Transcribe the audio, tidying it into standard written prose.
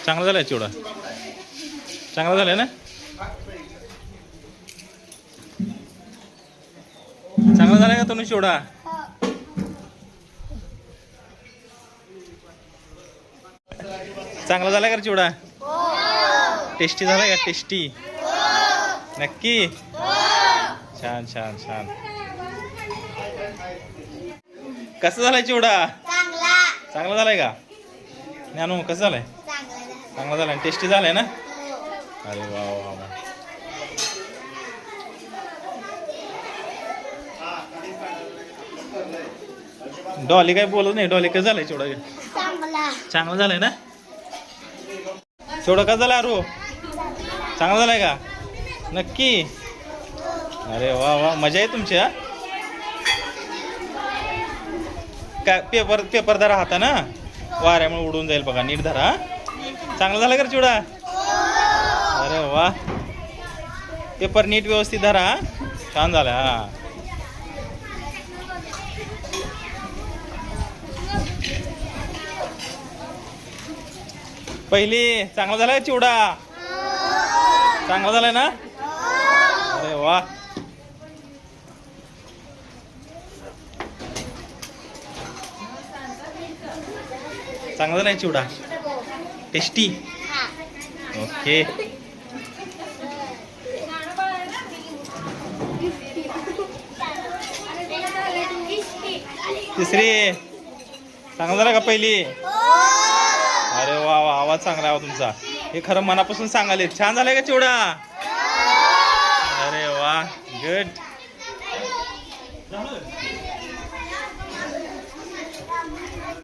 चांगला झालाय चिवडा, चांगला झालाय ना, चांगला झालाय का तनु चिवडा? चांगला झालाय का चिवडा? टेस्टी झालाय का? टेस्टी नक्की. छान छान छान. कसं झालाय चिवडा? चांगला झालाय का ज्ञानू? कसं झालाय? चांगला झालाय, टेस्टी झालाय ना? अरे वा वा वा. डॉली काय बोलत नाही. डॉली कसं झालाय चिवडा? चांगला झालाय ना चिवडा? कसं झालाय अरू? चांगला झालाय का नक्की? अरे वा वा, मजा आहे तुमची. हा काय पेपर पेपर धरा हाता ना, वाऱ्यामुळे उडून जाईल बघा. नीट धरा. चांगला झाला का चिवडा? अरे वा, पेपर नीट व्यवस्थित धरा. छान झाला. हा पहिली चांगला झालाय चिवडा? चांगला झालाय ना? अरे वा. चांगला झालाय चिवडा? टेस्टी. ओके. तिसरी चांगला झाला का पहिली? अरे वा वा, आवाज चांगला आहे तुमचा. हे खरं मनापासून सांगाले. छान झालंय का चिवडा? अरे वा, गुड.